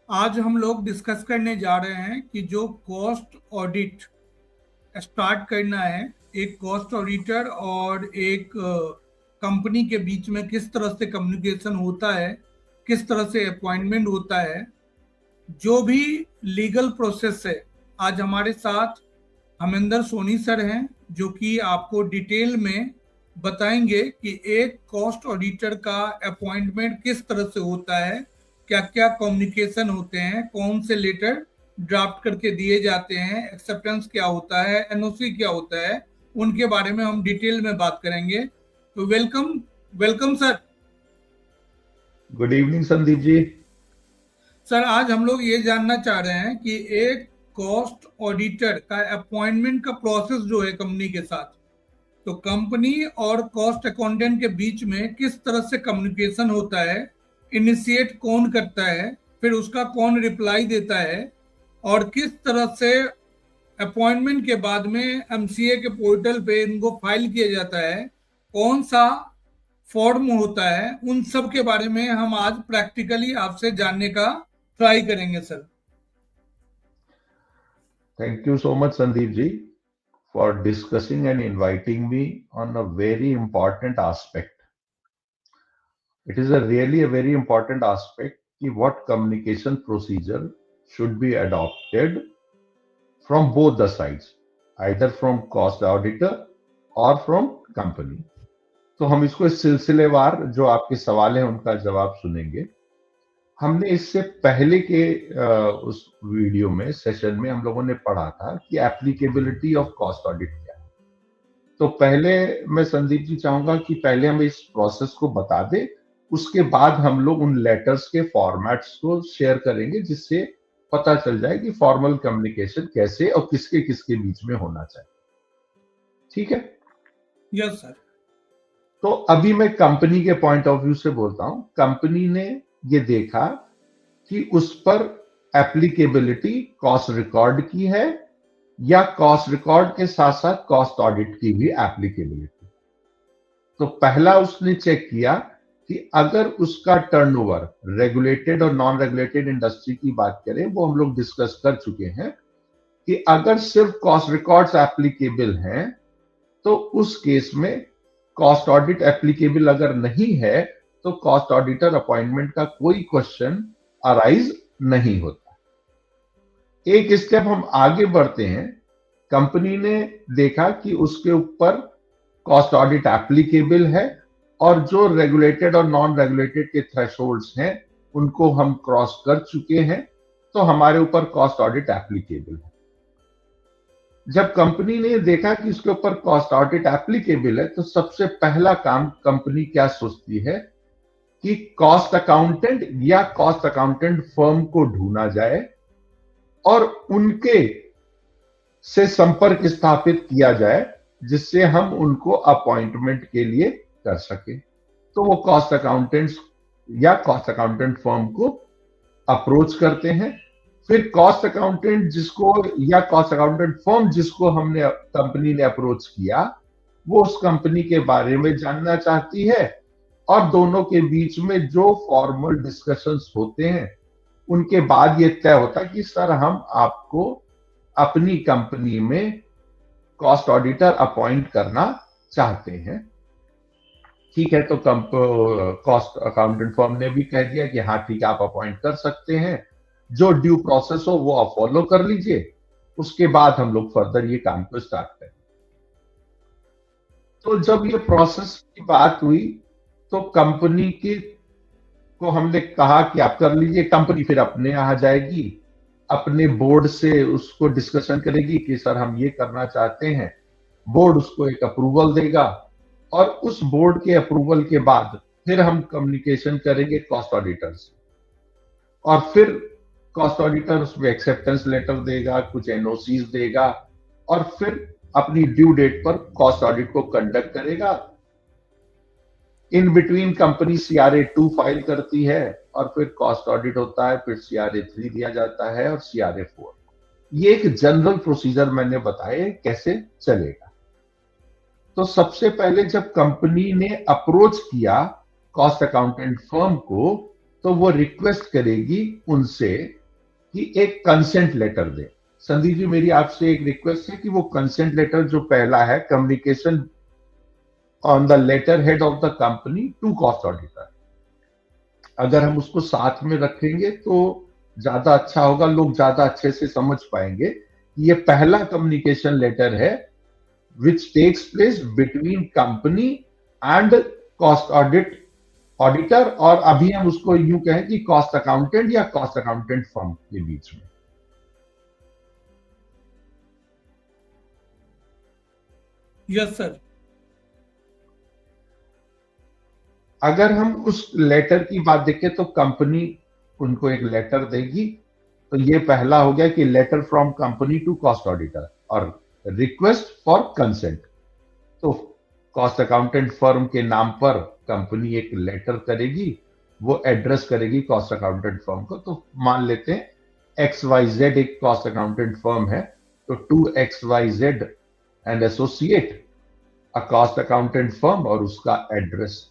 आज हम लोग डिस्कस करने जा रहे हैं कि जो कॉस्ट ऑडिट स्टार्ट करना है, एक कॉस्ट ऑडिटर और एक कंपनी के बीच में किस तरह से कम्युनिकेशन होता है, किस तरह से अपॉइंटमेंट होता है, जो भी लीगल प्रोसेस है। आज हमारे साथ हमेंद्र सोनी सर हैं, जो कि आपको डिटेल में बताएंगे कि एक कॉस्ट ऑडिटर का अपॉइंटमेंट किस तरह से होता है, क्या क्या कम्युनिकेशन होते हैं, कौन से लेटर ड्राफ्ट करके दिए जाते हैं, एक्सेप्टेंस क्या होता है, एनओसी क्या होता है, उनके बारे में हम डिटेल में बात करेंगे। तो welcome, welcome sir. Good evening Sandeep ji. Sir, आज हम लोग ये जानना चाह रहे हैं कि एक कॉस्ट ऑडिटर का अपॉइंटमेंट का प्रोसेस जो है कंपनी के साथ, तो कंपनी और कॉस्ट अकाउंटेंट के बीच में किस तरह से कम्युनिकेशन होता है, इनिशिएट कौन करता है, फिर उसका कौन रिप्लाई देता है, और किस तरह से अपॉइंटमेंट के बाद में एमसीए के पोर्टल पे इनको फाइल किया जाता है, कौन सा फॉर्म होता है, उन सब के बारे में हम आज प्रैक्टिकली आपसे जानने का ट्राई करेंगे sir. Thank you so much, Sandeep ji, for discussing and inviting me on a very important aspect. It is really a very important aspect कि what communication procedure should be adopted from both the sides, either from cost auditor or from company. तो हम इसको इस सिलसिलेवार जो आपके सवाल हैं उनका जवाब सुनेंगे। हमने इससे पहले के उस वीडियो में सेशन में हम लोगों ने पढ़ा था कि एप्लीकेबिलिटी ऑफ कॉस्ट ऑडिट क्या है। तो पहले मैं संदीप जी चाहूंगा कि पहले हम इस प्रोसेस को बता दें, उसके बाद हम लोग उन लेटर्स के फॉर्मेट्स को शेयर करेंगे जिससे पता चल जाए कि फॉर्मल कम्युनिकेशन कैसे और किसके किसके बीच में होना चाहिए। ठीक है? Yes sir. तो अभी मैं कंपनी के पॉइंट ऑफ व्यू से बोलता हूं। कंपनी ने ये देखा कि उस पर एप्लीकेबिलिटी कॉस्ट रिकॉर्ड की है या कॉस्ट रिकॉर्ड के साथ साथ कॉस्ट ऑडिट की भी एप्लीकेबिलिटी। तो पहला उसने चेक किया कि अगर उसका टर्नओवर रेगुलेटेड और नॉन रेगुलेटेड इंडस्ट्री की बात करें, वो हम लोग डिस्कस कर चुके हैं कि अगर सिर्फ कॉस्ट रिकॉर्ड्स एप्लीकेबल हैं तो उस केस में कॉस्ट ऑडिट एप्लीकेबल अगर नहीं है तो कॉस्ट ऑडिटर अपॉइंटमेंट का कोई क्वेश्चन अराइज नहीं होता। एक स्टेप हम आगे बढ़ते हैं। कंपनी ने देखा कि उसके ऊपर कॉस्ट ऑडिट एप्लीकेबल है और जो रेगुलेटेड और नॉन रेगुलेटेड के थ्रेशोल्ड्स हैं उनको हम क्रॉस कर चुके हैं, तो हमारे ऊपर कॉस्ट ऑडिट एप्लीकेबल है। जब कंपनी ने देखा कि इसके ऊपर कॉस्ट ऑडिट एप्लीकेबल है, तो सबसे पहला काम कंपनी क्या सोचती है कि कॉस्ट अकाउंटेंट या कॉस्ट अकाउंटेंट फर्म को ढूंढा जाए और उनके से संपर्क स्थापित किया जाए जिससे हम उनको अपॉइंटमेंट के लिए कर सके। तो वो कॉस्ट अकाउंटेंट्स या कॉस्ट अकाउंटेंट फर्म को अप्रोच करते हैं। फिर कॉस्ट अकाउंटेंट जिसको या कॉस्ट अकाउंटेंट फर्म जिसको हमने कंपनी ने अप्रोच किया, वो उस कंपनी के बारे में जानना चाहती है और दोनों के बीच में जो फॉर्मल डिस्कशंस होते हैं उनके बाद ये तय होता है कि सर हम आपको अपनी कंपनी में कॉस्ट ऑडिटर अपॉइंट करना चाहते हैं। ठीक है, तो कॉस्ट अकाउंटेंट फर्म ने भी कह दिया कि हाँ ठीक है, आप अपॉइंट कर सकते हैं, जो ड्यू प्रोसेस हो वो आप फॉलो कर लीजिए, उसके बाद हम लोग फर्दर ये काम को स्टार्ट करें। तो जब ये प्रोसेस की बात हुई तो कंपनी की को हमने कहा कि आप कर लीजिए। कंपनी फिर अपने यहाँ जाएगी, अपने बोर्ड से उसको डिस्कशन करेगी कि सर हम ये करना चाहते हैं। बोर्ड उसको एक अप्रूवल देगा और उस बोर्ड के अप्रूवल के बाद फिर हम कम्युनिकेशन करेंगे कॉस्ट ऑडिटर से, और फिर कॉस्ट ऑडिटर उसमें एक्सेप्टेंस लेटर देगा, कुछ एनओसीज देगा और फिर अपनी ड्यू डेट पर कॉस्ट ऑडिट को कंडक्ट करेगा। In between company CRA 2 file करती है और फिर कॉस्ट ऑडिट होता है, फिर CRA 3 दिया जाता है और CRA 4। ये एक जनरल प्रोसीजर मैंने बताया कैसे चलेगा। तो सबसे पहले जब कंपनी ने अप्रोच किया कॉस्ट अकाउंटेंट फर्म को, तो वो रिक्वेस्ट करेगी उनसे कि एक कंसेंट लेटर दे। संदीप जी, मेरी आपसे एक रिक्वेस्ट है कि वो कंसेंट लेटर जो पहला है, communication on the letter head of the company to cost auditor, अगर हम उसको साथ में रखेंगे तो ज्यादा अच्छा होगा, लोग ज्यादा अच्छे से समझ पाएंगे। ये पहला कम्युनिकेशन लेटर है which takes place between company and cost auditor, और अभी हम उसको यूं कहें कि कॉस्ट अकाउंटेंट या कॉस्ट अकाउंटेंट फर्म के बीच में। Yes sir. अगर हम उस लेटर की बात देखें तो कंपनी उनको एक लेटर देगी, तो ये पहला हो गया कि letter from company to cost auditor और रिक्वेस्ट फॉर कंसेंट। तो कॉस्ट अकाउंटेंट फर्म के नाम पर कंपनी एक लेटर करेगी, वो एड्रेस करेगी कॉस्ट अकाउंटेंट फर्म को। तो मान लेते हैं XYZ एक कॉस्ट अकाउंटेंट फर्म है, तो to XYZ and associate a cost accountant firm और उसका एड्रेस।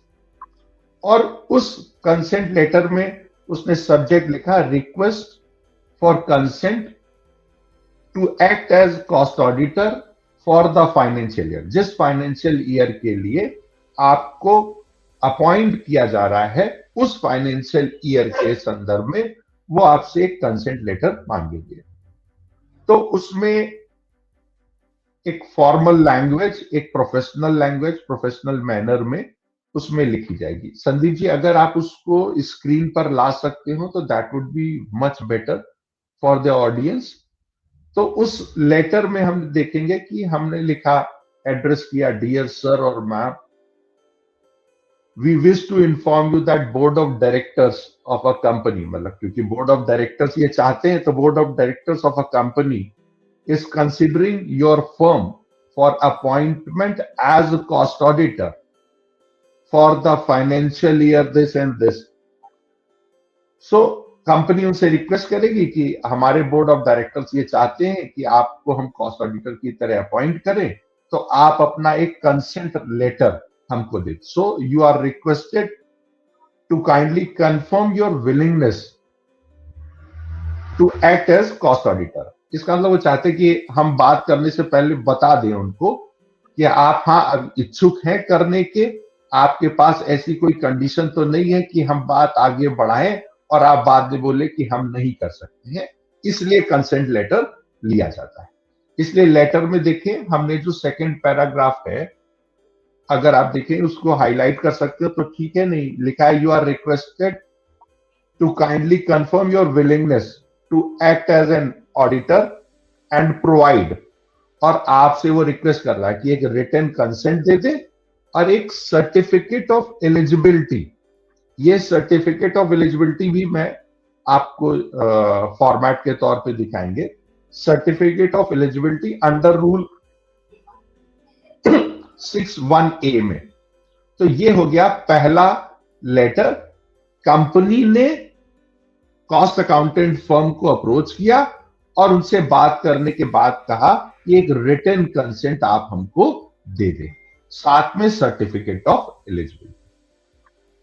और उस कंसेंट लेटर में उसने सब्जेक्ट लिखा request for consent to act as cost auditor for the financial year. जिस फाइनेंशियल ईयर के लिए आपको अपॉइंट किया जा रहा है, उस फाइनेंशियल ईयर के संदर्भ में वो आपसे एक कंसेंट लेटर मांगेंगे। तो उसमें एक फॉर्मल लैंग्वेज, एक प्रोफेशनल लैंग्वेज, प्रोफेशनल मैनर में उसमें लिखी जाएगी। संदीप जी, अगर आप उसको स्क्रीन पर ला सकते हो तो that would be much better for the audience. तो उस लेटर में हम देखेंगे कि हमने लिखा, एड्रेस किया, डियर सर और ma'am, we wish to inform you that board of directors of a company, मतलब क्योंकि बोर्ड ऑफ डायरेक्टर्स ये चाहते हैं, तो board of directors of a company is considering your firm for appointment as a cost auditor for the financial year this and this. So company उनसे request करेगी कि हमारे बोर्ड ऑफ डायरेक्टर्स ये चाहते हैं कि आपको हम कॉस्ट ऑडिटर की तरह अपॉइंट करें, तो आप अपना एक कंसेंट लेटर हमको दे। So you are requested to kindly confirm your willingness to act as cost auditor. इसका मतलब वो चाहते कि हम बात करने से पहले बता दें उनको कि आप हाँ इच्छुक हैं करने के, आपके पास ऐसी कोई कंडीशन तो नहीं है कि हम बात आगे बढ़ाएं और आप बाद में बोले कि हम नहीं कर सकते हैं, इसलिए कंसेंट लेटर लिया जाता है। इसलिए लेटर में देखें, हमने जो सेकंड पैराग्राफ है, अगर आप देखें उसको हाईलाइट कर सकते हो तो ठीक है, नहीं लिखा है you are requested to kindly confirm your willingness to act as an auditor and provide, और आपसे वो रिक्वेस्ट कर रहा है कि एक रिटन कंसेंट दे दे और एक सर्टिफिकेट ऑफ एलिजिबिलिटी। ये सर्टिफिकेट ऑफ एलिजिबिलिटी भी मैं आपको फॉर्मेट के तौर पे दिखाएंगे। Certificate of eligibility under rule 61A में। तो ये हो गया पहला लेटर। कंपनी ने कॉस्ट अकाउंटेंट फर्म को अप्रोच किया और उनसे बात करने के बाद कहा कि एक रिटन कंसेंट आप हमको दे दें, साथ में सर्टिफिकेट ऑफ एलिजिबिलिटी।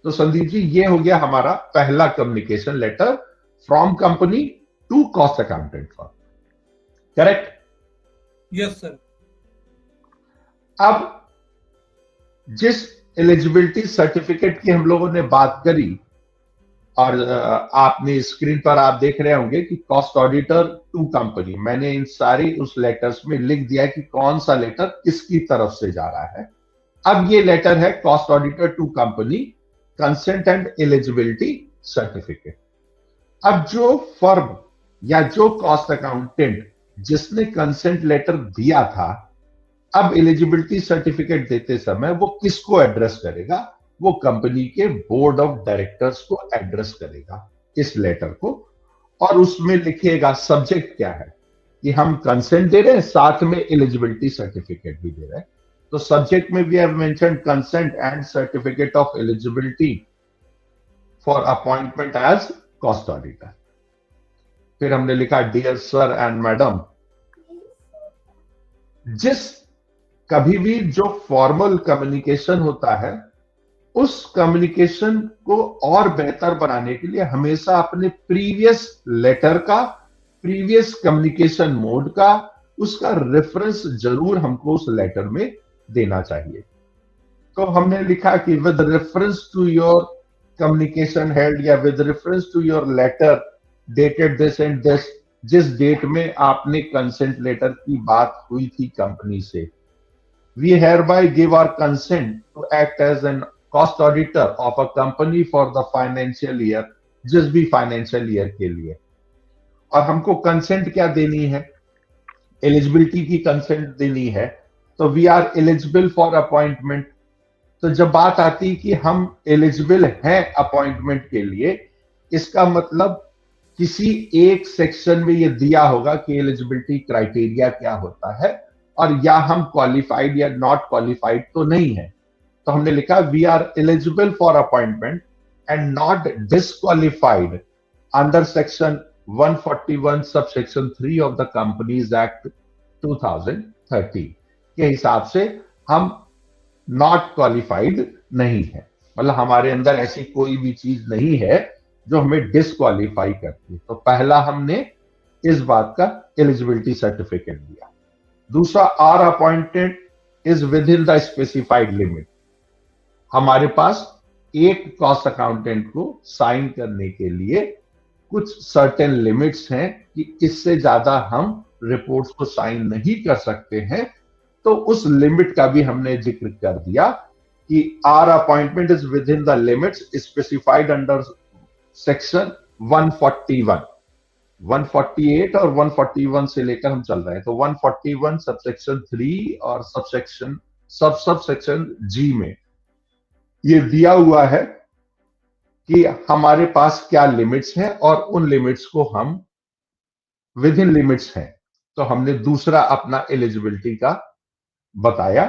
तो संदीप जी, ये हो गया हमारा पहला communication letter from company to cost accountant firm, correct? Yes sir. अब जिस एलिजिबिलिटी सर्टिफिकेट की हम लोगों ने बात करी, और आपने स्क्रीन पर आप देख रहे होंगे कि कॉस्ट ऑडिटर टू कंपनी, मैंने इन सारी उस लेटर्स में लिख दिया कि कौन सा लेटर किसकी तरफ से जा रहा है। अब ये लेटर है cost auditor to company, consent and eligibility certificate. अब जो फर्म या जो कॉस्ट अकाउंटेंट जिसने कंसेंट लेटर दिया था, अब एलिजिबिलिटी सर्टिफिकेट देते समय वो किसको एड्रेस करेगा? वो कंपनी के बोर्ड ऑफ डायरेक्टर्स को एड्रेस करेगा इस लेटर को, और उसमें लिखेगा सब्जेक्ट क्या है कि हम कंसेंट दे रहे हैं, साथ में एलिजिबिलिटी सर्टिफिकेट भी दे रहे हैं। तो सब्जेक्ट में we have mentioned consent and certificate of eligibility for appointment as cost auditor. फिर हमने लिखा डियर सर एंड मैडम। जिस कभी भी जो फॉर्मल कम्युनिकेशन होता है उस कम्युनिकेशन को और बेहतर बनाने के लिए हमेशा अपने प्रीवियस लेटर का, प्रीवियस कम्युनिकेशन मोड का, उसका रेफरेंस जरूर हमको उस लेटर में देना चाहिए। तो हमने लिखा कि with reference to your communication head या with reference to your letter dated this and this, जिस डेट में आपने कंसेंट लेटर की बात हुई थी कंपनी से, we hereby give our consent to act as an cost auditor of a company for the financial year, जिस भी फाइनेंशियल ईयर के लिए। और हमको कंसेंट क्या देनी है, एलिजिबिलिटी की कंसेंट देनी है। तो we are eligible for appointment. तो जब बात आती कि हम एलिजिबल हैं अपॉइंटमेंट के लिए, इसका मतलब किसी एक सेक्शन में ये दिया होगा कि एलिजिबिलिटी क्राइटेरिया क्या होता है, और या हम क्वालिफाइड या नॉट क्वालिफाइड तो नहीं है। तो हमने लिखा we are eligible for appointment and not disqualified under section 141 sub section 3 of the companies act 2030 के हिसाब से हम नॉट क्वालिफाइड नहीं है, मतलब हमारे अंदर ऐसी कोई भी चीज नहीं है जो हमें डिसक्वालीफाई करती है। तो पहला हमने इस बात का एलिजिबिलिटी सर्टिफिकेट दिया। दूसरा, our appointed is within the specified limit. हमारे पास एक कॉस्ट अकाउंटेंट को साइन करने के लिए कुछ सर्टेन लिमिट्स हैं कि इससे ज्यादा हम रिपोर्ट्स को साइन नहीं कर सकते हैं। तो उस लिमिट का भी हमने जिक्र कर दिया कि our appointment is within the limits specified under section 141, 148 और 141 से लेकर हम चल रहे हैं। तो 141 सबसेक्शन 3 और सबसेक्शन जी में ये दिया हुआ है कि हमारे पास क्या लिमिट्स हैं और उन लिमिट्स को हम विद इन लिमिट्स हैं। तो हमने दूसरा अपना एलिजिबिलिटी का बताया।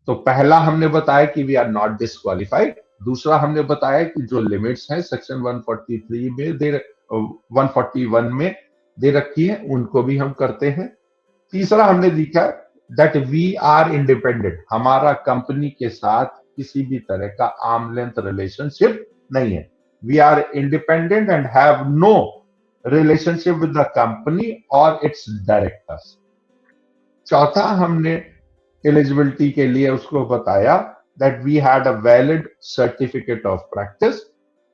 तो पहला हमने बताया कि वी आर नॉट डिसक्वालिफाइड। दूसरा हमने बताया कि जो लिमिट्स हैं सेक्शन 143 में 141 में दे रखी है, उनको भी हम करते हैं। तीसरा हमने लिखा दैट वी आर इंडिपेंडेंट। हमारा कंपनी के साथ किसी भी तरह का आर्म लेंथ रिलेशनशिप नहीं है। We are independent and have no relationship with the company और इट्स डायरेक्टर्स। चौथा हमने एलिजिबिलिटी के लिए उसको बताया that we had a valid certificate of practice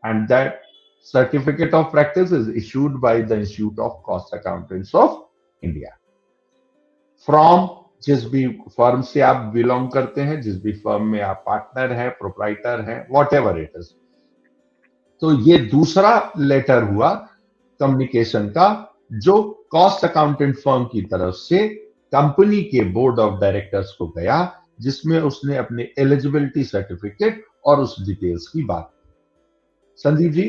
and that certificate of practice is issued by the Institute of Cost Accountants of India from जिस भी firm से आप बिलोंग करते हैं, जिस भी फर्म में आप पार्टनर हैं, प्रोप्राइटर हैं, whatever it is। तो ये दूसरा लेटर हुआ कम्युनिकेशन का जो कॉस्ट अकाउंटेंट फर्म की तरफ से कंपनी के बोर्ड ऑफ डायरेक्टर्स को गया, जिसमें उसने अपने एलिजिबिलिटी सर्टिफिकेट और उस डिटेल्स की बात की। Sandeep ji.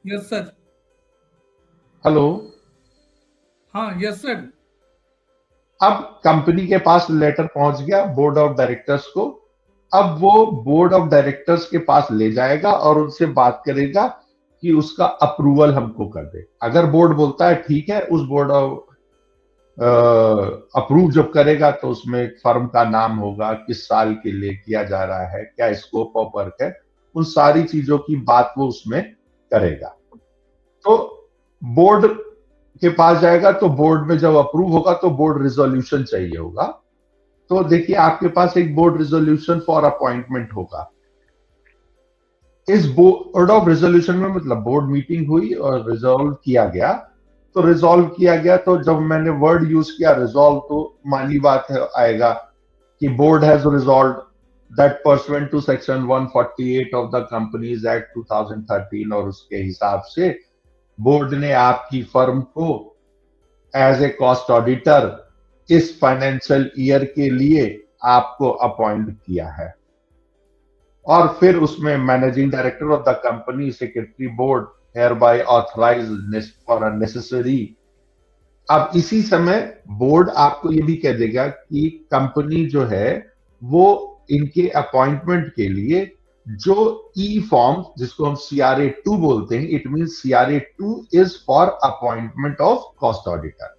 Yes sir. Hello. हाँ यस सर। अब कंपनी के पास लेटर पहुंच गया बोर्ड ऑफ डायरेक्टर्स को। अब वो बोर्ड ऑफ डायरेक्टर्स के पास ले जाएगा और उनसे बात करेगा कि उसका अप्रूवल हमको कर दे। अगर बोर्ड बोलता है ठीक है, उस बोर्ड ऑफ अप्रूव जब करेगा तो उसमें फर्म का नाम होगा, किस साल के लिए किया जा रहा है, क्या स्कोप ऑफ वर्क है, उन सारी चीजों की बात वो उसमें करेगा। तो बोर्ड के पास जाएगा तो बोर्ड में जब अप्रूव होगा तो बोर्ड रिजोल्यूशन चाहिए होगा। तो देखिए आपके पास एक बोर्ड रिजोल्यूशन फॉर अपॉइंटमेंट होगा। इस बोर्ड ऑफ रेजोल्यूशन में मतलब बोर्ड मीटिंग हुई और रिजॉल्व किया गया। तो रिजॉल्व किया गया, तो जब मैंने वर्ड यूज किया रिजॉल्व, तो मानी बात है आएगा कि board has resolved that pursuant to section 148 of the companies act 2013, और उसके हिसाब से बोर्ड ने आपकी फर्म को एज ए कॉस्ट ऑडिटर इस फाइनेंशियल ईयर के लिए आपको अपॉइंट किया है। और फिर उसमें managing director of the company, secretary board hereby authorized for a necessary। अब इसी समय बोर्ड आपको ये भी कह देगा कि कंपनी जो है वो इनके अपॉइंटमेंट के लिए जो ई फॉर्म जिसको हम CRA 2 बोलते हैं, it mean CRA 2 is for appointment of cost auditor.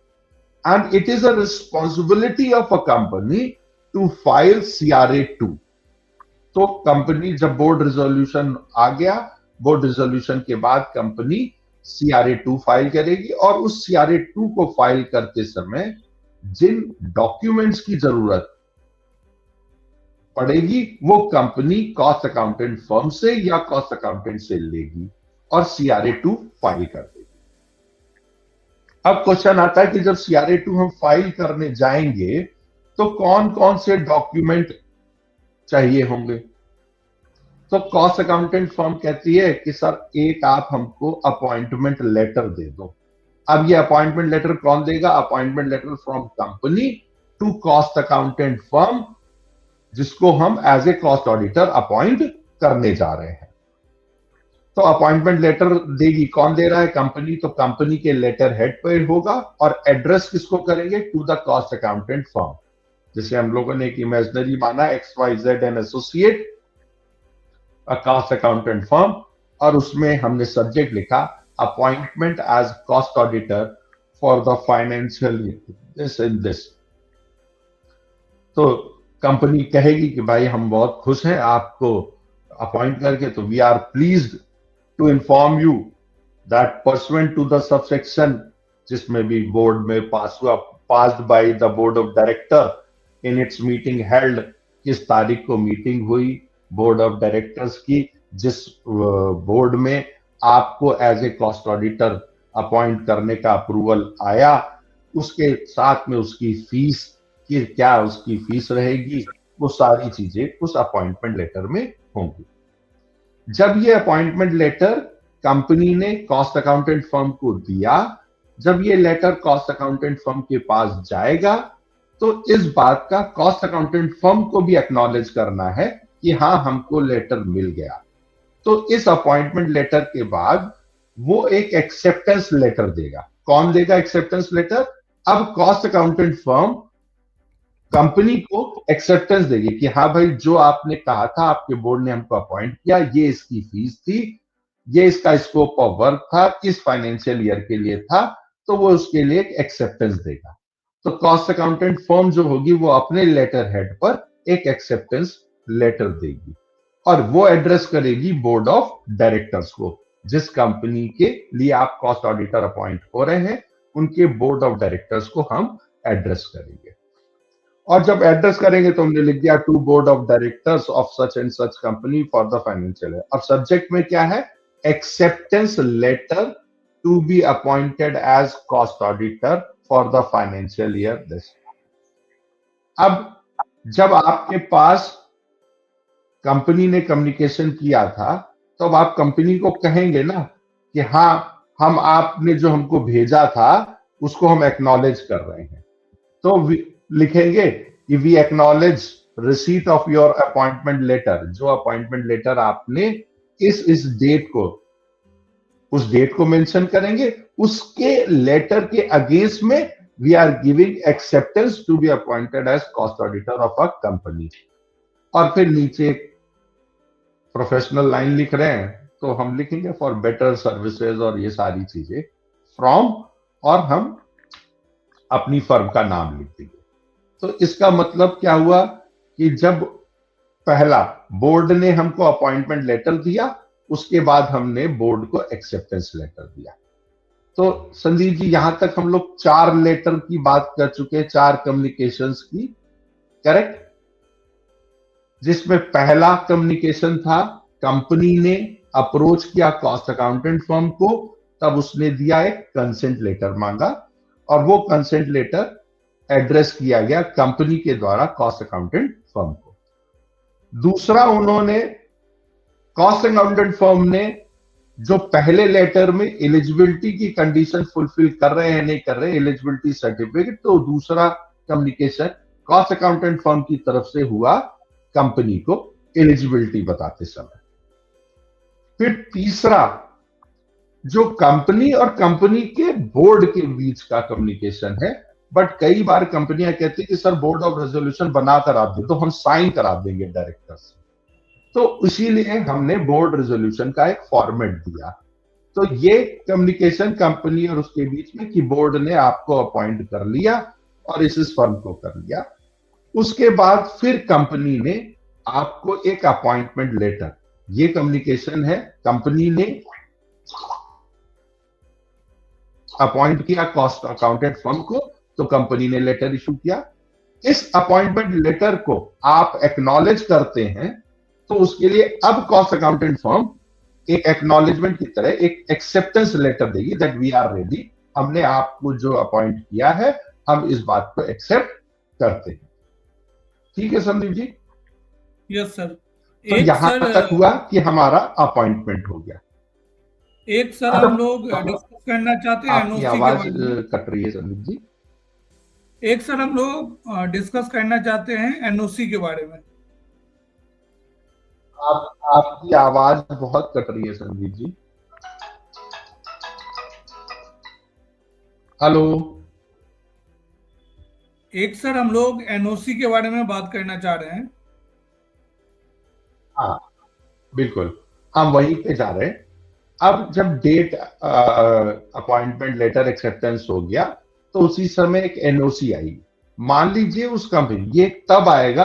and it is a responsibility of a company to file CRA2. तो कंपनी जब बोर्ड रेजोल्यूशन आ गया, बोर्ड रेजोल्यूशन के बाद कंपनी CRA2 फाइल करेगी और उस CRA2 को फाइल करते समय जिन डॉक्यूमेंट्स की जरूरत पड़ेगी वो कंपनी कॉस्ट अकाउंटेंट फर्म से या कॉस्ट अकाउंटेंट से लेगी और CRA2 फाइल कर देगी। अब क्वेश्चन आता है कि जब CRA2 हम फाइल करने जाएंगे तो कौन कौन से डॉक्यूमेंट चाहिए होंगे। तो कॉस्ट अकाउंटेंट फर्म कहती है कि सर एक आप हमको अपॉइंटमेंट लेटर दे दो। अब ये अपॉइंटमेंट लेटर कौन देगा? Appointment letter from company to cost accountant firm, जिसको हम as a cost auditor appoint करने जा रहे हैं। तो अपॉइंटमेंट लेटर देगी, कौन दे रहा है? कंपनी। तो कंपनी के लेटर हेड पर होगा और एड्रेस किसको करेंगे? To the cost accountant firm. जैसे हम लोगों ने एक इमेजिनरी माना XYZ and associate, a cost accountant firm, और उसमें हमने सब्जेक्ट लिखा appointment as cost auditor for the financial this in this. तो कंपनी कहेगी कि भाई हम बहुत खुश हैं आपको अपॉइंट करके, तो we are pleased to inform you that pursuant to the subsection, जिसमें भी बोर्ड में पास हुआ, passed by the board of director in its meeting held, किस तारीख को मीटिंग हुई बोर्ड ऑफ डायरेक्टर्स की, जिस बोर्ड में आपको as a cost auditor appoint करने का अप्रूवल आया, उसके साथ में उसकी फीस कि क्या उसकी फीस रहेगी, वो सारी चीजें उस अपॉइंटमेंट लेटर में होंगी। जब ये अपॉइंटमेंट लेटर कंपनी ने कॉस्ट अकाउंटेंट फर्म को दिया, जब ये लेटर कॉस्ट अकाउंटेंट फर्म के पास जाएगा तो इस बात का कॉस्ट अकाउंटेंट फर्म को भी एक्नॉलेज करना है कि हाँ हमको लेटर मिल गया। तो इस अपॉइंटमेंट लेटर के बाद वो एक एक्सेप्टेंस लेटर देगा। कौन देगा एक्सेप्टेंस लेटर? अब कॉस्ट अकाउंटेंट फर्म कंपनी को एक्सेप्टेंस देगी कि हाँ भाई जो आपने कहा था, आपके बोर्ड ने हमको अपॉइंट किया, ये इसकी फीस थी, ये इसका स्कोप ऑफ वर्क था, किस फाइनेंशियल ईयर के लिए था, तो वो उसके लिए एक एक्सेप्टेंस देगा। तो कॉस्ट अकाउंटेंट फर्म जो होगी वो अपने लेटर हेड पर एक एक्सेप्टेंस लेटर देगी और वो एड्रेस करेगी बोर्ड ऑफ डायरेक्टर्स को। जिस कंपनी के लिए आप कॉस्ट ऑडिटर अपॉइंट हो रहे हैं उनके बोर्ड ऑफ डायरेक्टर्स को हम एड्रेस करेंगे। और जब एड्रेस करेंगे तो हमने लिख दिया to board of directors of such and such company for the financial year. अब सब्जेक्ट में क्या है? Acceptance letter to be appointed as cost auditor for the financial year this. अब जब आपके पास कंपनी ने कम्युनिकेशन किया था तो अब आप कंपनी को कहेंगे ना कि हाँ हम आपने जो हमको भेजा था उसको हम एक्नॉलेज कर रहे हैं। तो लिखेंगे कि we acknowledge receipt of your appointment letter. जो अपॉइंटमेंट लेटर आपने इस डेट को, उस डेट को मेंशन करेंगे, उसके लेटर के अगेंस्ट में we are giving acceptance to be appointed as cost auditor of a company. और फिर नीचे प्रोफेशनल लाइन लिख रहे हैं तो हम लिखेंगे फॉर बेटर सर्विसेज और ये सारी चीजें फ्रॉम, और हम अपनी फर्म का नाम लिख देंगे। तो इसका मतलब क्या हुआ कि जब पहला बोर्ड ने हमको अपॉइंटमेंट लेटर दिया, उसके बाद हमने बोर्ड को एक्सेप्टेंस लेटर दिया। तो संदीप जी यहां तक हम लोग 4 लेटर की बात कर चुके हैं, 4 कम्युनिकेशंस की, करेक्ट? जिसमें पहला कम्युनिकेशन था कंपनी ने अप्रोच किया कॉस्ट अकाउंटेंट फर्म को, तब उसने दिया एक कंसेंट लेटर मांगा और वो कंसेंट लेटर एड्रेस किया गया कंपनी के द्वारा कॉस्ट अकाउंटेंट फर्म को। दूसरा, उन्होंने कॉस्ट अकाउंटेंट फर्म ने जो पहले लेटर में एलिजिबिलिटी की कंडीशन फुलफिल कर रहे हैं नहीं कर रहे, एलिजिबिलिटी सर्टिफिकेट, तो दूसरा कम्युनिकेशन कॉस्ट अकाउंटेंट फर्म की तरफ से हुआ कंपनी को एलिजिबिलिटी बताते समय। फिर तीसरा, जो कंपनी और कंपनी के बोर्ड के बीच का कम्युनिकेशन है, बट कई बार कंपनियां कहती है कि सर बोर्ड ऑफ रेजोल्यूशन बनाकर आप दे तो हम साइन करा देंगे डायरेक्टर से, तो इसीलिए हमने बोर्ड रेजोल्यूशन का एक फॉर्मेट दिया। तो ये कम्युनिकेशन कंपनी और उसके बीच में कि बोर्ड ने आपको अपॉइंट कर लिया और इस फर्म को कर लिया। उसके बाद फिर कंपनी ने आपको एक अपॉइंटमेंट लेटर, ये कम्युनिकेशन है, कंपनी ने अपॉइंट किया कॉस्ट अकाउंटेंट फर्म को, तो कंपनी ने लेटर इशू किया। इस अपॉइंटमेंट लेटर को आप एक्नॉलेज करते हैं, तो उसके लिए अब कॉस्ट अकाउंटेंट फर्म एक एक्नॉलेजमेंट की तरह एक एक्सेप्टेंस लेटर देगी दैट वी आर रेडी, हमने आपको जो अपॉइंट किया है हम इस बात को एक्सेप्ट करते हैं। ठीक है संदीप जी? Yes sir. तो यहां तक हुआ कि हमारा अपॉइंटमेंट हो गया। एक सर हम लोग डिस्कस करना चाहते हैं आपकी एनओसी आवाज के बारे में। कट रही है संदीप जी। एक सर हम लोग डिस्कस करना चाहते हैं एनओसी के बारे में। आपकी आवाज बहुत कट रही है संदीप जी। हेलो। एक सर हम लोग एनओसी के बारे में बात करना चाह रहे हैं। हाँ बिल्कुल, हम वहीं पे जा रहे हैं। अब जब डेट अपॉइंटमेंट लेटर एक्सेप्टेंस हो गया, तो उसी समय एक एनओसी आई। मान लीजिए उस कंपनी, ये तब आएगा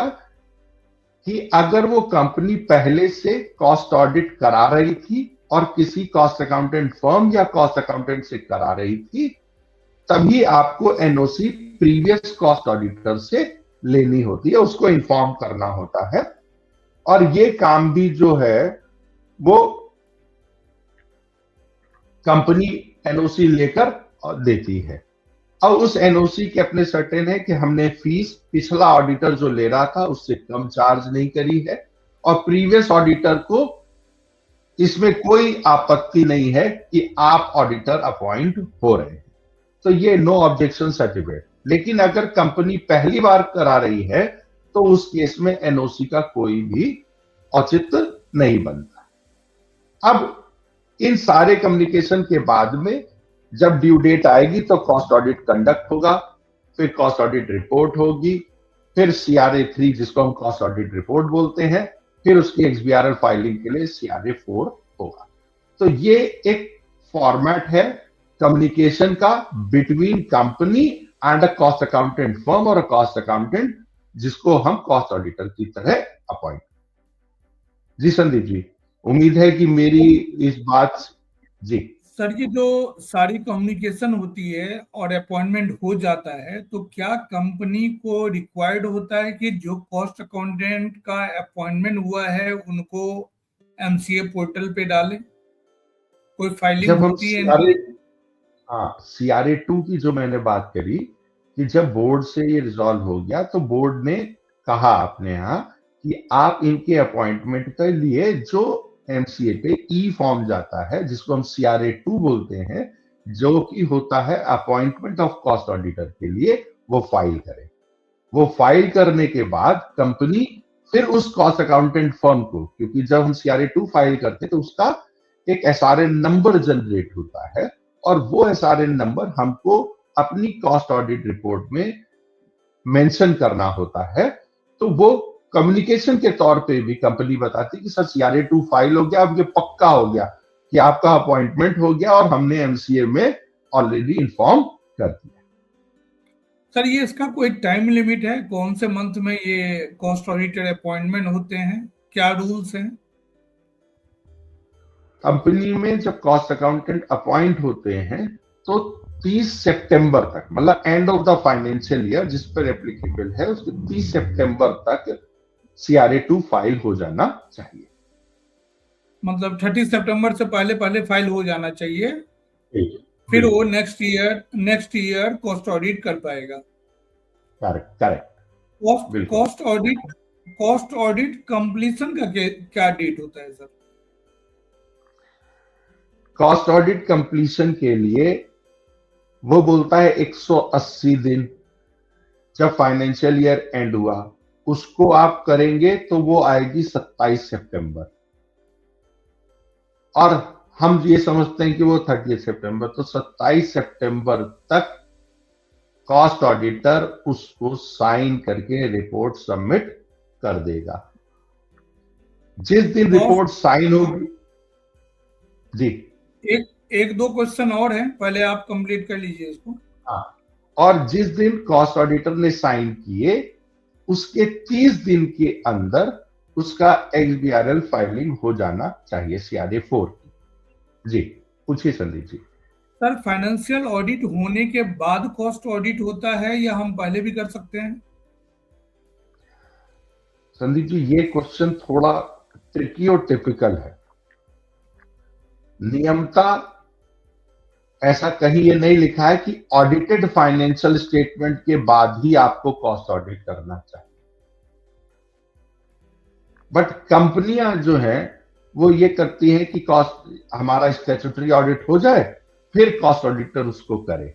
कि अगर वो कंपनी पहले से कॉस्ट ऑडिट करा रही थी और किसी कॉस्ट अकाउंटेंट फर्म या कॉस्ट अकाउंटेंट से करा रही थी, तभी आपको एनओसी प्रीवियस कॉस्ट ऑडिटर से लेनी होती है, उसको इन्फॉर्म करना होता है। और ये काम भी जो है वो कंपनी एनओसी लेकर देती है। और उस एनओसी के अपने सर्टेन है कि हमने फीस पिछला ऑडिटर जो ले रहा था उससे कम चार्ज नहीं करी है, और प्रीवियस ऑडिटर को इसमें कोई आपत्ति नहीं है कि आप ऑडिटर अपॉइंट हो रहे हैं, तो ये नो ऑब्जेक्शन सर्टिफिकेट। लेकिन अगर कंपनी पहली बार करा रही है तो उस केस में एनओसी का कोई भी औचित्य नहीं बनता। अब इन सारे कम्युनिकेशन के बाद में जब ड्यू डेट आएगी तो कॉस्ट ऑडिट कंडक्ट होगा, फिर कॉस्ट ऑडिट रिपोर्ट होगी, फिर CRA 3 जिसको हम कॉस्ट ऑडिट रिपोर्ट बोलते हैं, फिर उसकी XBRL फाइलिंग के लिए CRA 4 होगा। तो ये एक फॉर्मेट है कम्युनिकेशन का between company and a cost accountant firm और अ कॉस्ट अकाउंटेंट जिसको हम कॉस्ट ऑडिटर की तरह अपॉइंट। जी संदीप जी, उम्मीद है कि मेरी इस बात। जी सर, ये जो सारी कम्युनिकेशन होती है और अपॉइंटमेंट हो जाता है, तो क्या कंपनी को रिक्वायर्ड होता है कि जो कॉस्ट अकाउंटेंट का अपॉइंटमेंट हुआ है उनको MCA पोर्टल पे डालें? कोई फाइलिंग जब हम होती है? CRA 2 की जो मैंने बात करी कि जब बोर्ड से ये रिजॉल्व हो गया तो बोर्ड ने कहा अपने यहाँ कि आप इनके अपॉइंटमेंट के लिए जो MCA पे फॉर्म जाता है जिसको हम CRA 2 बोलते हैं, जो कि होता है अपॉइंटमेंट ऑफ कॉस्ट ऑडिटर के लिए, वो फाइल करें। वो फाइल करने के बाद कंपनी फिर उस कॉस्ट अकाउंटेंट फर्म को, क्योंकि जब हम CRA 2 फाइल करते हैं तो उसका एक SRN नंबर जनरेट होता है, और वो SRN नंबर हमको अपनी कॉस्ट ऑडिट रिपोर्ट में मेंशन करना होता है। तो वो कम्युनिकेशन के तौर पे भी कंपनी बताती है कि सर CRA 2 फाइल हो गया, अब ये पक्का हो गया कि आपका अपॉइंटमेंट हो गया और हमने MCA में ऑलरेडी इन्फॉर्म कर दिया। सर, ये इसका कोई टाइम लिमिट है? कौन से मंथ में ये कॉस्ट ऑडिटर अपॉइंटमेंट होते हैं? क्या रूल्स हैं? कंपनी में जब कॉस्ट अकाउंटेंट अपॉइंट होते हैं तो 30 सितंबर तक, मतलब end of the financial year जिस पर एप्लीकेबल है उसके 30 सितंबर तक CRA 2 फाइल हो जाना चाहिए। मतलब 30 सितंबर से पहले पहले फाइल हो जाना चाहिए, फिर वो नेक्स्ट ईयर कॉस्ट ऑडिट कर पाएगा। करेक्ट। कॉस्ट ऑडिट कंप्लीशन का क्या डेट होता है सर? कॉस्ट ऑडिट कंप्लीशन के लिए वो बोलता है 180 दिन, जब फाइनेंशियल ईयर एंड हुआ उसको आप करेंगे तो वो आएगी 27 सितंबर, और हम ये समझते हैं कि वो 30 सितंबर, तो 27 सितंबर तक कॉस्ट ऑडिटर उसको साइन करके रिपोर्ट सबमिट कर देगा। जिस दिन रिपोर्ट साइन होगी। जी, एक दो क्वेश्चन और हैं, पहले आप कंप्लीट कर लीजिए इसको। हाँ, और जिस दिन कॉस्ट ऑडिटर ने साइन किए उसके 30 दिन के अंदर उसका XBRL फाइलिंग हो जाना चाहिए CRA 4 की। जी पूछिए Sandeep ji. Sir, financial audit होने के बाद कॉस्ट ऑडिट होता है या हम पहले भी कर सकते हैं? संदीप जी ये क्वेश्चन थोड़ा ट्रिकी और टिपिकल है। नियमता ऐसा कहीं ये नहीं लिखा है कि ऑडिटेड फाइनेंशियल स्टेटमेंट के बाद ही आपको कॉस्ट ऑडिट करना चाहिए, बट कंपनियां जो हैं वो ये करती हैं कि कॉस्ट हमारा स्टैट्यूटरी ऑडिट हो जाए फिर कॉस्ट ऑडिटर उसको करे।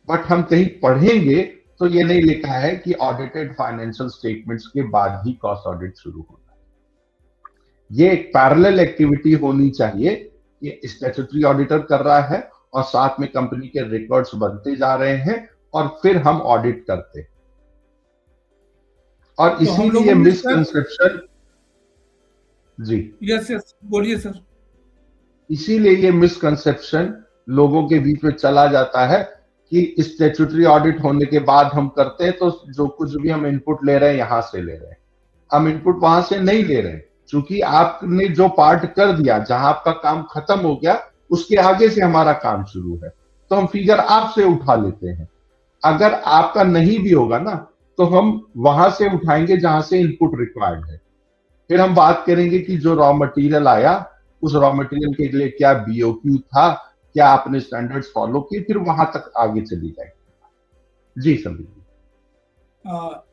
बट हम कहीं पढ़ेंगे तो ये नहीं लिखा है कि ऑडिटेड फाइनेंशियल स्टेटमेंट्स के बाद ही कॉस्ट ऑडिट शुरू होता है। ये एक पैरेलल एक्टिविटी होनी चाहिए कि स्टैट्यूटरी ऑडिटर कर रहा है और साथ में कंपनी के रिकॉर्ड्स बनते जा रहे हैं और फिर हम ऑडिट करते हैं। और तो हम इसीलिए लोगों ने सर, मिसकंसेप्शन, जी यस यस बोलिए सर। इसीलिए ये मिसकंसेप्शन लोगों के बीच में चला जाता है कि स्टैट्यूटरी ऑडिट होने के बाद हम करते हैं तो जो कुछ भी हम इनपुट ले रहे हैं यहां से ले रहे हैं, हम इनपुट वहां से नहीं ले रहे हैं। क्योंकि आपने जो पार्ट कर दिया, जहां आपका काम खत्म हो गया उसके आगे से हमारा काम शुरू है, तो हम फिगर आपसे उठा लेते हैं। अगर आपका नहीं भी होगा ना तो हम वहां से उठाएंगे जहां से इनपुट रिक्वायर्ड है। फिर हम बात करेंगे कि जो रॉ मटेरियल आया उस रॉ मटेरियल के लिए क्या BOQ था, क्या आपने स्टैंडर्ड्स फॉलो किए, फिर वहां तक आगे चली जाएगी। जी संदीप जी।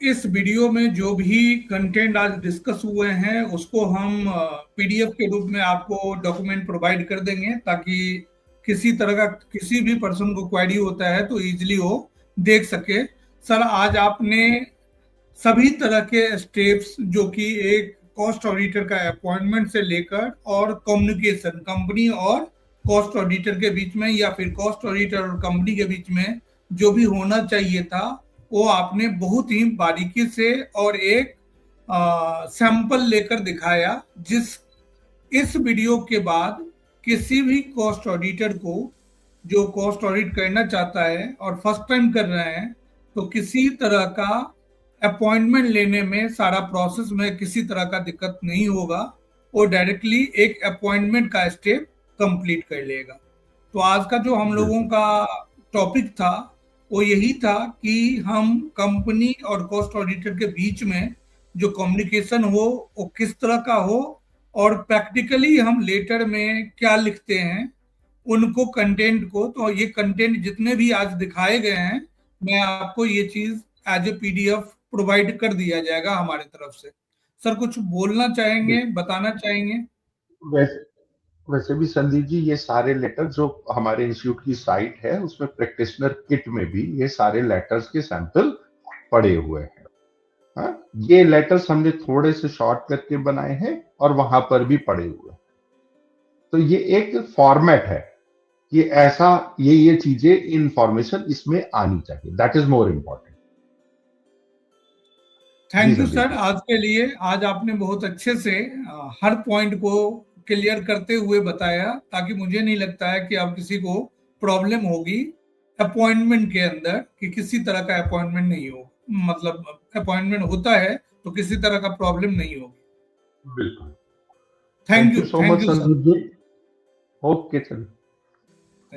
इस वीडियो में जो भी कंटेंट आज डिस्कस हुए हैं उसको हम PDF के रूप में आपको डॉक्यूमेंट प्रोवाइड कर देंगे, ताकि किसी तरह का किसी भी पर्सन को क्वेरी होता है तो इजीली वो देख सके। सर, आज आपने सभी तरह के स्टेप्स जो कि एक कॉस्ट ऑडिटर का अपॉइंटमेंट से लेकर और कम्युनिकेशन कंपनी और कॉस्ट ऑडिटर के बीच में या फिर कॉस्ट ऑडिटर और कंपनी के बीच में जो भी होना चाहिए था वो आपने बहुत ही बारीकी से और एक सैंपल लेकर दिखाया। जिस इस वीडियो के बाद किसी भी कॉस्ट ऑडिटर को जो कॉस्ट ऑडिट करना चाहता है और फर्स्ट टाइम कर रहे हैं तो किसी तरह का अपॉइंटमेंट लेने में, सारा प्रोसेस में किसी तरह का दिक्कत नहीं होगा। वो डायरेक्टली एक अपॉइंटमेंट का स्टेप कंप्लीट कर लेगा। तो आज का जो हम लोगों का टॉपिक था वो यही था कि हम कंपनी और कॉस्ट ऑडिटर के बीच में जो कम्युनिकेशन हो वो किस तरह का हो, और प्रैक्टिकली हम लेटर में क्या लिखते हैं उनको, कंटेंट को। तो ये कंटेंट जितने भी आज दिखाए गए हैं मैं आपको ये चीज एज ए PDF प्रोवाइड कर दिया जाएगा हमारे तरफ से। सर, कुछ बोलना चाहेंगे, बताना चाहेंगे? वैसे वैसे भी संदीप जी ये सारे लेटर जो हमारे इंस्टीट्यूट की साइट है उसमें प्रैक्टिशनर किट में भी ये सारे लेटर्स के सैंपल पड़े हुए हैं। हाँ? ये लेटर्स हमने थोड़े से शॉर्ट करके बनाए हैं और वहां पर भी पड़े हुए हैं। तो ये एक फॉर्मेट है कि ऐसा ये चीजें इंफॉर्मेशन इसमें आनी चाहिए, that is more important. Thank you sir आज के लिए। आज आपने बहुत अच्छे से हर पॉइंट को क्लियर करते हुए बताया, ताकि मुझे नहीं लगता है कि अब किसी को प्रॉब्लम होगी अपॉइंटमेंट के अंदर, कि किसी तरह का अपॉइंटमेंट नहीं हो, मतलब अपॉइंटमेंट होता है तो किसी तरह का प्रॉब्लम नहीं होगी। बिल्कुल। Thank you so much sir. Sandeep ji. Okay चलिए।